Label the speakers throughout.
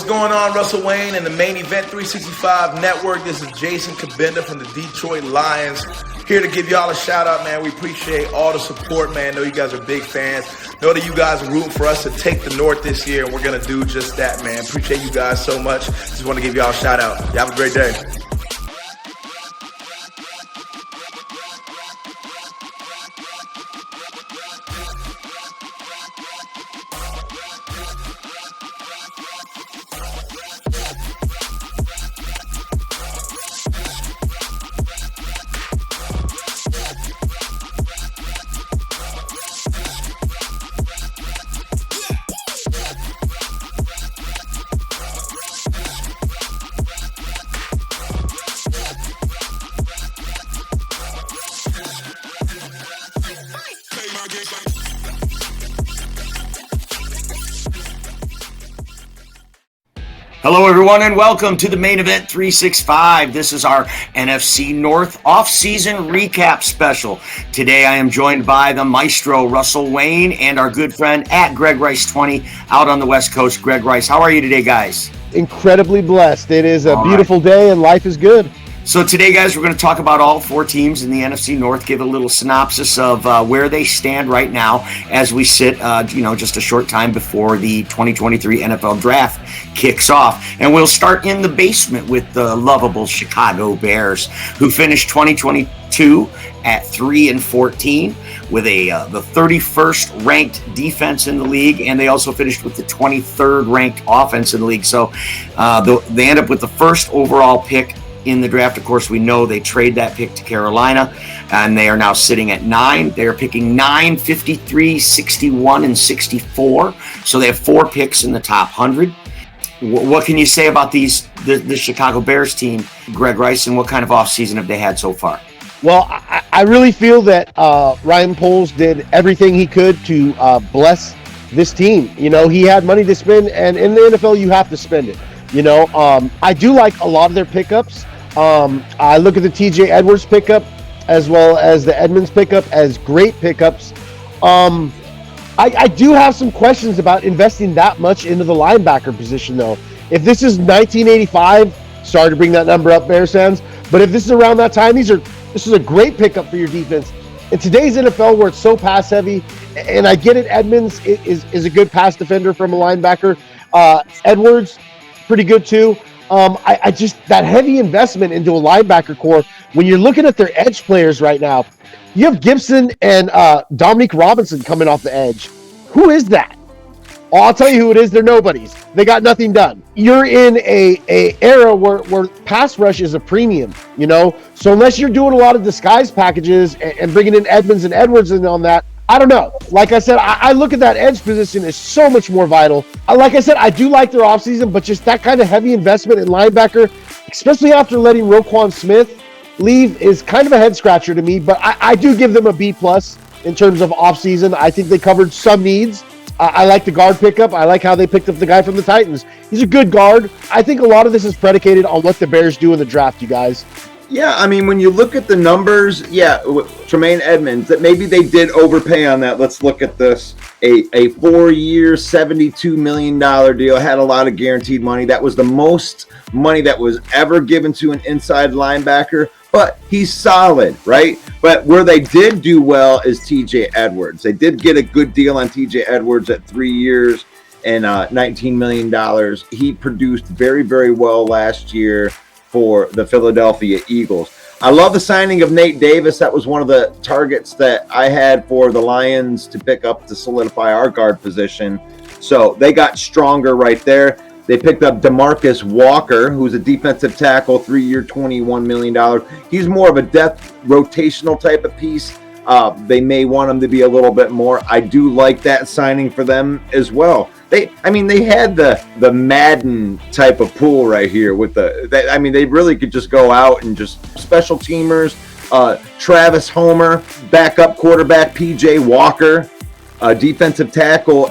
Speaker 1: what's going on, Russell Wayne and the Main Event 365 Network? This is Jason Kabinda from the Detroit Lions. Here to give y'all a shout out, man. We appreciate all the support, man. Know you guys are big fans. Know that you guys are rooting for us to take the North this year, and we're going to do just that, man. Appreciate you guys so much. Just want to give y'all a shout out. You have a great day.
Speaker 2: Hello, everyone, and welcome to the Main Event 365. This is our NFC North off-season recap special. Today, I am joined by the maestro, Russell Wayne, and our good friend at Gregg Rice 20 out on the West Coast. Gregg Rice, how are you today, guys?
Speaker 3: Incredibly blessed. It is a beautiful day, and life is good.
Speaker 2: So today, guys, we're going to talk about all four teams in the NFC North, give a little synopsis of where they stand right now as we sit, just a short time before the 2023 NFL Draft kicks off. And we'll start in the basement with the lovable Chicago Bears, who finished 2022 at 3-14 with the 31st ranked defense in the league, and they also finished with the 23rd ranked offense in the league. So they end up with the first overall pick in the draft. Of course, we know they trade that pick to Carolina, and they are now sitting at 9. They are picking 9, 53, 61, and 64. So they have 4 picks in the top 100. What can you say about the Chicago Bears team, Gregg Rice, and what kind of offseason have they had so far?
Speaker 3: Well, I really feel that Ryan Poles did everything he could to bless this team. You know, he had money to spend, and in the NFL, you have to spend it. You know, I do like a lot of their pickups. I look at the TJ Edwards pickup as well as the Edmonds pickup as great pickups. I do have some questions about investing that much into the linebacker position, though. If this is 1985, sorry to bring that number up, Bears fans, but if this is around that time, this is a great pickup for your defense. In today's NFL, where it's so pass heavy, and I get it, Edmonds is a good pass defender from a linebacker. Edwards, pretty good too. I just, that heavy investment into a linebacker core, when you're looking at their edge players right now, you have Gibson and Dominique Robinson coming off the edge. Who is that? Oh, I'll tell you who it is. They're nobodies. They got nothing done. You're in a era where pass rush is a premium, you know? So unless you're doing a lot of disguise packages and bringing in Edmonds and Edwards in on that, I don't know. Like I said, I look at that edge position as so much more vital. Like I said, I do like their offseason, but just that kind of heavy investment in linebacker, especially after letting Roquan Smith leave, is kind of a head scratcher to me. But I do give them a B+ in terms of offseason. I think they covered some needs. I like the guard pickup. I like how they picked up the guy from the Titans. He's a good guard. I think a lot of this is predicated on what the Bears do in the draft, you guys.
Speaker 4: Yeah, I mean, when you look at the numbers, Tremaine Edmonds, that maybe they did overpay on that. Let's look at this. A 4-year, $72 million deal, had a lot of guaranteed money. That was the most money that was ever given to an inside linebacker, but he's solid, right? But where they did do well is TJ Edwards. They did get a good deal on TJ Edwards at 3 years and $19 million. He produced very, very well last year for the Philadelphia Eagles. I love the signing of Nate Davis. That was one of the targets that I had for the Lions to pick up to solidify our guard position. So they got stronger right there. They picked up DeMarcus Walker, who's a defensive tackle, 3-year, $21 million. He's more of a depth rotational type of piece. They may want him to be a little bit more. I do like that signing for them as well. They had the Madden type of pool right here with they really could just go out and just special teamers, Travis Homer, backup quarterback PJ Walker, defensive tackle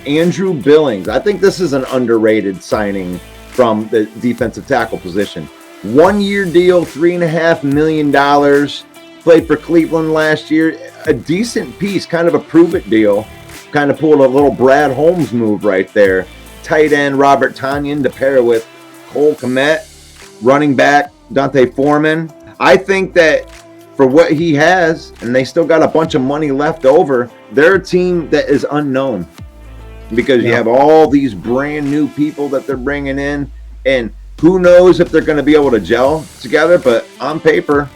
Speaker 4: Andrew Billings. I think this is an underrated signing from the defensive tackle position. 1-year deal, $3.5 million. Played for Cleveland last year. A decent piece, kind of a prove-it deal. Kind of pulled a little Brad Holmes move right there. tight end Robert Tonyan to pair with Cole Kmet, running back Dante Foreman. I think that for what he has, and they still got a bunch of money left over, they're a team that is unknown because you have all these brand new people that they're bringing in, and who knows if they're going to be able to gel together, but on paper,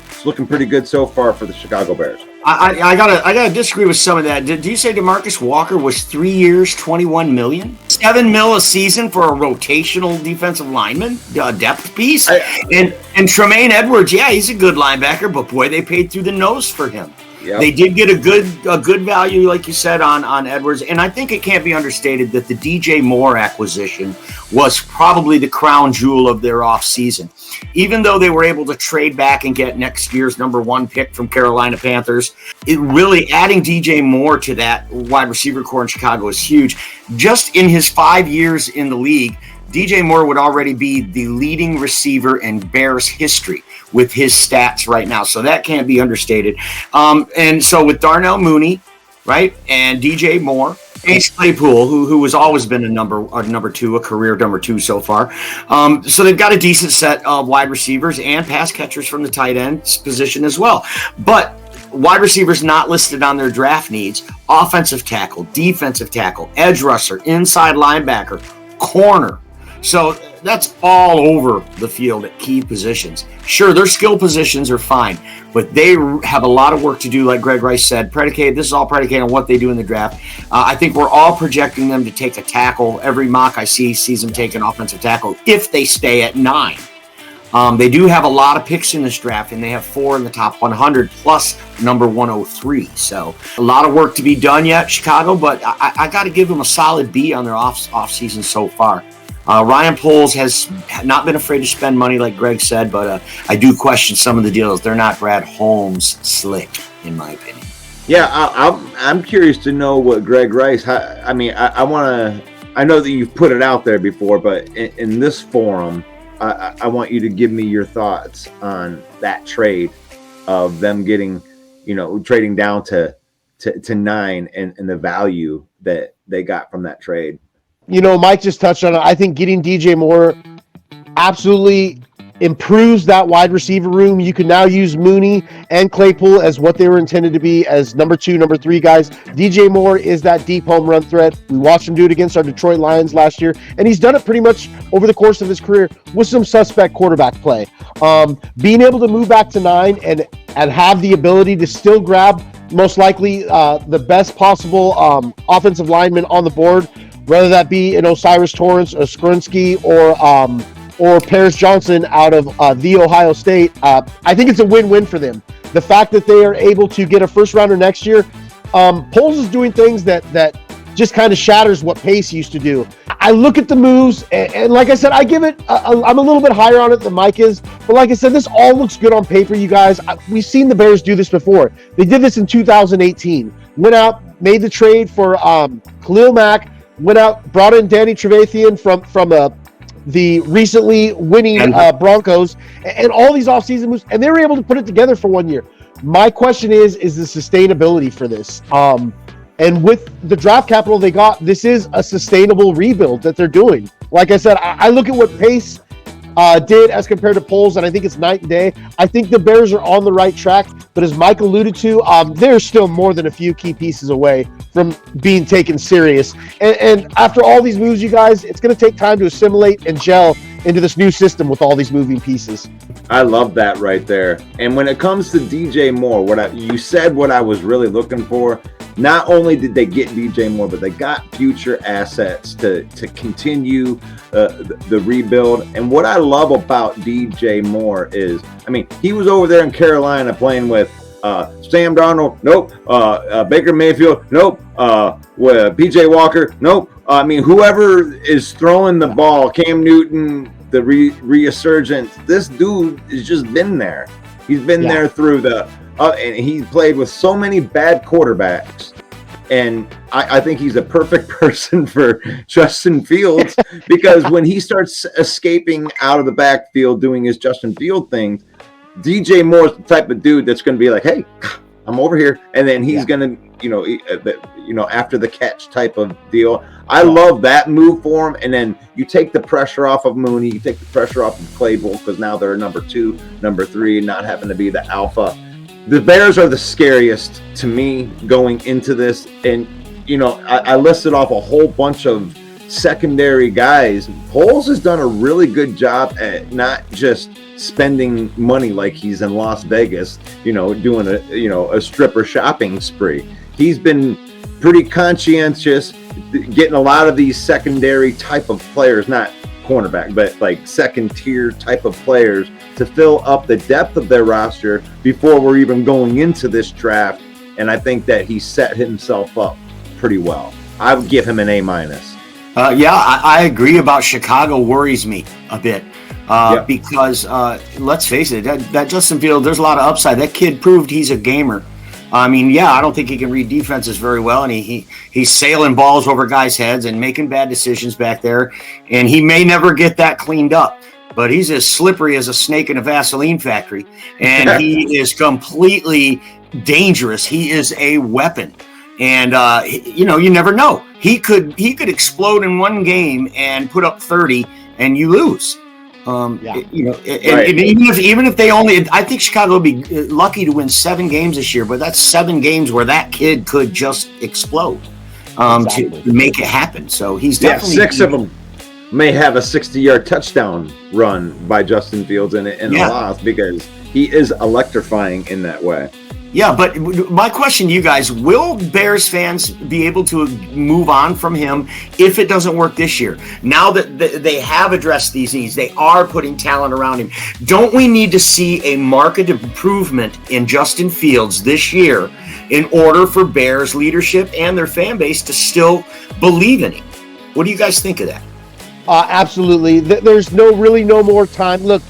Speaker 4: it's looking pretty good so far for the Chicago Bears.
Speaker 2: I gotta disagree with some of that. Did you say DeMarcus Walker was 3 years, $21 million, $7 million a season for a rotational defensive lineman, depth piece? And Tremaine Edwards, yeah, he's a good linebacker, but boy, they paid through the nose for him. Yep. They did get a good value, like you said, on Edwards, and I think it can't be understated that the DJ Moore acquisition was probably the crown jewel of their offseason. Even though they were able to trade back and get next year's number 1 pick from Carolina Panthers, it really adding DJ Moore to that wide receiver core in Chicago is huge. Just in his 5 years in the league, DJ Moore would already be the leading receiver in Bears history with his stats right now. So that can't be understated. And so with Darnell Mooney, right, and DJ Moore, Ace Claypool, who has always been a career number 2 so far. So they've got a decent set of wide receivers and pass catchers from the tight end position as well. But wide receivers not listed on their draft needs: offensive tackle, defensive tackle, edge rusher, inside linebacker, corner. So that's all over the field at key positions. Sure, their skill positions are fine, but they have a lot of work to do, like Gregg Rice said. This is all predicated on what they do in the draft. I think we're all projecting them to take a tackle. Every mock I see sees them take an offensive tackle if they stay at 9. They do have a lot of picks in this draft, and they have 4 in the top 100 plus number 103. So a lot of work to be done yet, Chicago, but I got to give them a solid B on their off season so far. Ryan Poles has not been afraid to spend money, like Gregg said, but I do question some of the deals. They're not Brad Holmes slick, in my opinion.
Speaker 4: Yeah, I'm curious to know what Gregg Rice. I know that you've put it out there before, but in this forum, I want you to give me your thoughts on that trade of them getting, trading down to 9 and the value that they got from that trade.
Speaker 3: Mike just touched on it. I think getting DJ Moore absolutely improves that wide receiver room. You can now use Mooney and Claypool as what they were intended to be, as number 2, number 3 guys. DJ Moore is that deep home run threat. We watched him do it against our Detroit Lions last year, and he's done it pretty much over the course of his career with some suspect quarterback play. Being able to move back to 9 and have the ability to still grab most likely the best possible offensive lineman on the board, whether that be an Osiris Torrance, a Skrinsky, or Paris Johnson out of the Ohio State. I think it's a win-win for them. The fact that they are able to get a first-rounder next year, Poles is doing things that just kind of shatters what Pace used to do. I look at the moves, and like I said, I give it, I'm a little bit higher on it than Mike is, but like I said, this all looks good on paper, you guys. We've seen the Bears do this before. They did this in 2018. Went out, made the trade for Khalil Mack, went out, brought in Danny Trevathan from the recently winning Broncos, and all these offseason moves, and they were able to put it together for 1 year. My question is the sustainability for this? And with the draft capital they got, this is a sustainable rebuild that they're doing. Like I said, I look at what Pace did as compared to Poles, and I think it's night and day. I think the Bears are on the right track, but as Mike alluded to, they're still more than a few key pieces away from being taken serious. And after all these moves, you guys, it's going to take time to assimilate and gel into this new system with all these moving pieces.
Speaker 4: I love that right there. And when it comes to DJ Moore, you said what I was really looking for. Not only did they get DJ Moore, but they got future assets to continue the rebuild. And what I love about DJ Moore is, he was over there in Carolina playing with Sam Darnold, nope. Baker Mayfield, nope. With PJ Walker, nope. Whoever is throwing the ball, Cam Newton, the resurgence, this dude has just been there. He's been there through and he played with so many bad quarterbacks. And I think he's a perfect person for Justin Fields because when he starts escaping out of the backfield doing his Justin Field things, DJ Moore's the type of dude that's going to be like, hey, I'm over here. And then he's going to, after the catch type of deal. I love that move for him. And then you take the pressure off of Mooney, you take the pressure off of Claypool, because now they're number 2, number 3, not having to be the alpha. The Bears are the scariest to me going into this. And, I listed off a whole bunch of secondary guys. Poles has done a really good job at not just spending money like he's in Las Vegas, doing a stripper shopping spree. He's been pretty conscientious, getting a lot of these secondary type of players, not cornerback, but like second tier type of players to fill up the depth of their roster before we're even going into this draft. And I think that he set himself up pretty well. I would give him an A-.
Speaker 2: I agree about Chicago worries me a bit because let's face it, that Justin Fields, there's a lot of upside. That kid proved he's a gamer. I mean, I don't think he can read defenses very well, and he's sailing balls over guys' heads and making bad decisions back there, and he may never get that cleaned up. But he's as slippery as a snake in a Vaseline factory, and he is completely dangerous. He is a weapon. And you never know. He could explode in one game and put up 30, and you lose. And even if they only, I think Chicago would be lucky to win 7 games this year. But that's 7 games where that kid could just explode to make it happen. So he's definitely
Speaker 4: 6 of them may have a 60-yard touchdown run by Justin Fields in a loss, because he is electrifying in that way.
Speaker 2: Yeah, but my question to you guys, will Bears fans be able to move on from him if it doesn't work this year? Now that they have addressed these needs, they are putting talent around him. Don't we need to see a marked improvement in Justin Fields this year in order for Bears leadership and their fan base to still believe in him? What do you guys think of that?
Speaker 3: Absolutely. There's no more time. Look,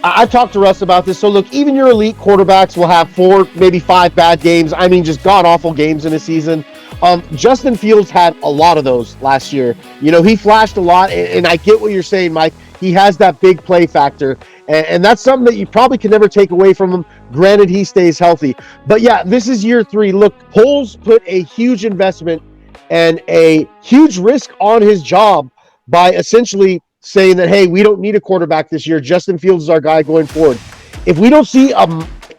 Speaker 3: I talked to Russ about this. So look, even your elite quarterbacks will have 4, maybe 5 bad games. I mean, just god-awful games in a season. Justin Fields had a lot of those last year. He flashed a lot, and I get what you're saying, Mike. He has that big play factor, and that's something that you probably can never take away from him. Granted, he stays healthy. But this is year 3. Look, Poles put a huge investment and a huge risk on his job by essentially saying that, hey, we don't need a quarterback this year. Justin Fields is our guy going forward. If we don't see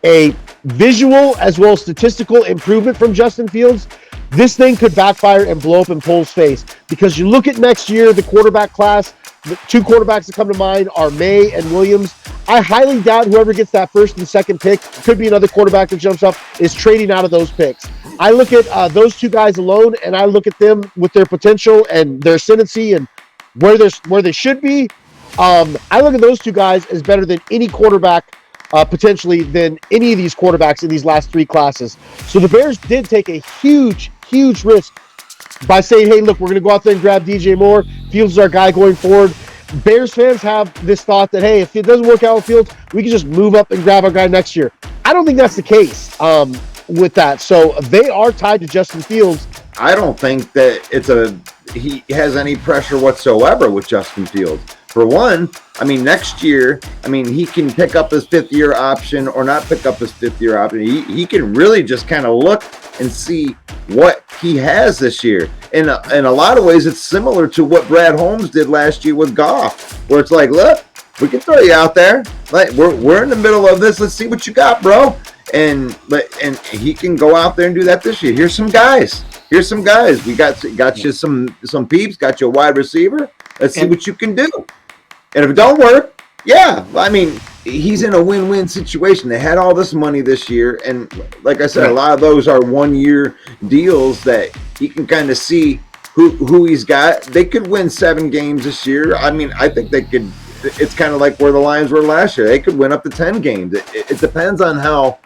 Speaker 3: a visual as well as statistical improvement from Justin Fields, this thing could backfire and blow up in Poles' face. Because you look at next year, the quarterback class, the 2 quarterbacks that come to mind are May and Williams. I highly doubt whoever gets that 1st and 2nd pick, could be another quarterback that jumps up, is trading out of those picks. I look at those 2 guys alone, and I look at them with their potential and their ascendancy and where they should be. I look at those 2 guys as better than any quarterback, potentially than any of these quarterbacks in these last 3 classes. So the Bears did take a huge risk by saying, hey, look, we're going to go out there and grab DJ Moore. Fields is our guy going forward. Bears fans have this thought that, hey, if it doesn't work out with Fields, we can just move up and grab our guy next year. I don't think that's the case with that. So they are tied to Justin Fields.
Speaker 4: I don't think that he has any pressure whatsoever with Justin Fields. For one, next year, he can pick up his 5th-year option or not pick up his 5th-year option. He can really just kind of look and see what he has this year. In a lot of ways, it's similar to what Brad Holmes did last year with Goff, where it's like, look, we can throw you out there. Like we're in the middle of this. Let's see what you got, bro. And he can go out there and do that this year. Here's some guys. We got you some peeps. Got you a wide receiver. Let's see what you can do. And if it don't work, he's in a win-win situation. They had all this money this year, and like I said, a lot of those are 1-year deals that he can kind of see who he's got. They could win 7 games this year. I think they could. It's kind of like where the Lions were last year. They could win up to 10 games. It depends on how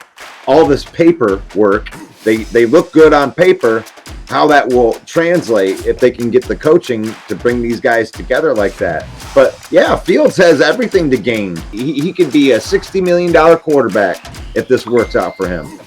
Speaker 4: all this paper work. They look good on paper. How that will translate if they can get the coaching to bring these guys together like that. But Fields has everything to gain. He could be a $60 million quarterback if this works out for him.